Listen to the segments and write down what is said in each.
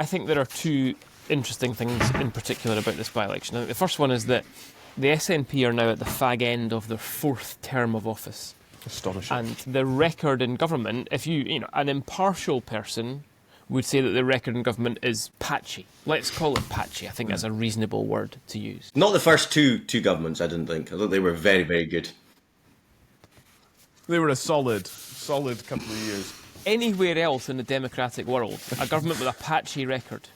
I think there are two interesting things in particular about this by-election. I think the first one is that the SNP are now at the fag end of their 4th term of office. Astonishing. And the record in government, if an impartial person would say that the record in government is patchy. Let's call it patchy. I think that's a reasonable word to use. Not the first two governments, I didn't think. I thought they were very, very good. They were a solid couple of years. Anywhere else in the democratic world, a government with a patchy record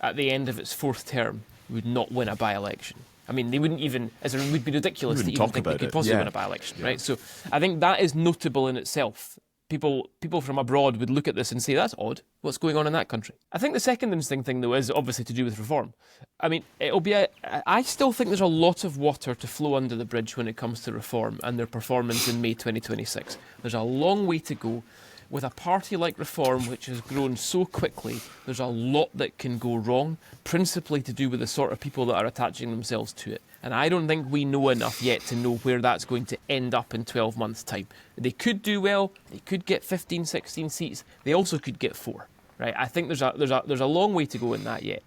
at the end of its 4th term would not win a by-election. I mean, they wouldn't even, as it would be ridiculous to even think they could possibly win a by-election, right? So I think that is notable in itself. People from abroad would look at this and say, that's odd, what's going on in that country? I think the second interesting thing, though, is obviously to do with reform. I mean, I still think there's a lot of water to flow under the bridge when it comes to reform and their performance in May 2026. There's a long way to go. With a party like Reform, which has grown so quickly, there's a lot that can go wrong, principally to do with the sort of people that are attaching themselves to it. And I don't think we know enough yet to know where that's going to end up in 12 months' time. They could do well, they could get 15, 16 seats, they also could get 4. Right? I think there's a long way to go in that yet.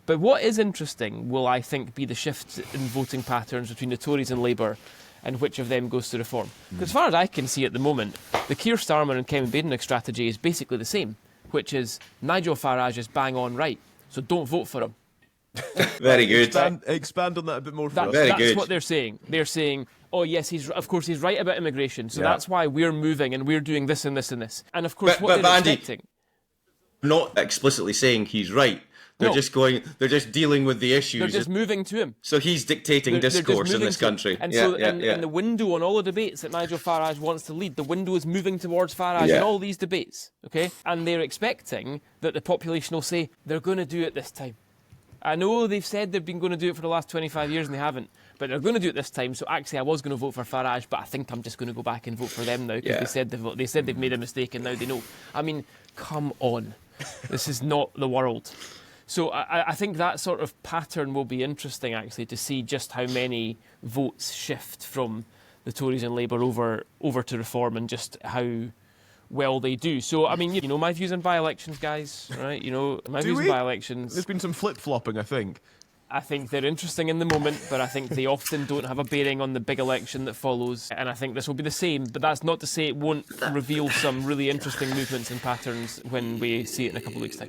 But what is interesting will, I think, be the shift in voting patterns between the Tories and Labour and which of them goes to Reform. Because as far as I can see at the moment, the Keir Starmer and Kevin Badenoch strategy is basically the same, which is Nigel Farage is bang on right, so don't vote for him. Very good. Expand on that a bit more for us. That's what they're saying. They're saying, oh yes, he's right about immigration, so that's why we're moving and we're doing this and this and this. And of course, what they're expecting... Not explicitly saying he's right. They're just dealing with the issues. They're just moving to him. So he's dictating discourse in this country. And and the window on all the debates that Nigel Farage wants to lead, the window is moving towards Farage in all these debates, okay? And they're expecting that the population will say, they're going to do it this time. I know they've said they've been going to do it for the last 25 years and they haven't, but they're going to do it this time. So actually, I was going to vote for Farage, but I think I'm just going to go back and vote for them now because they said they've made a mistake and now they know. I mean, come on. This is not the world. So I think that sort of pattern will be interesting, actually, to see just how many votes shift from the Tories and Labour over to Reform and just how well they do. So, I mean, my views on by-elections, guys, right? My views on by-elections... There's been some flip-flopping, I think. I think they're interesting in the moment, but I think they often don't have a bearing on the big election that follows. And I think this will be the same, but that's not to say it won't reveal some really interesting movements and patterns when we see it in a couple of weeks' time.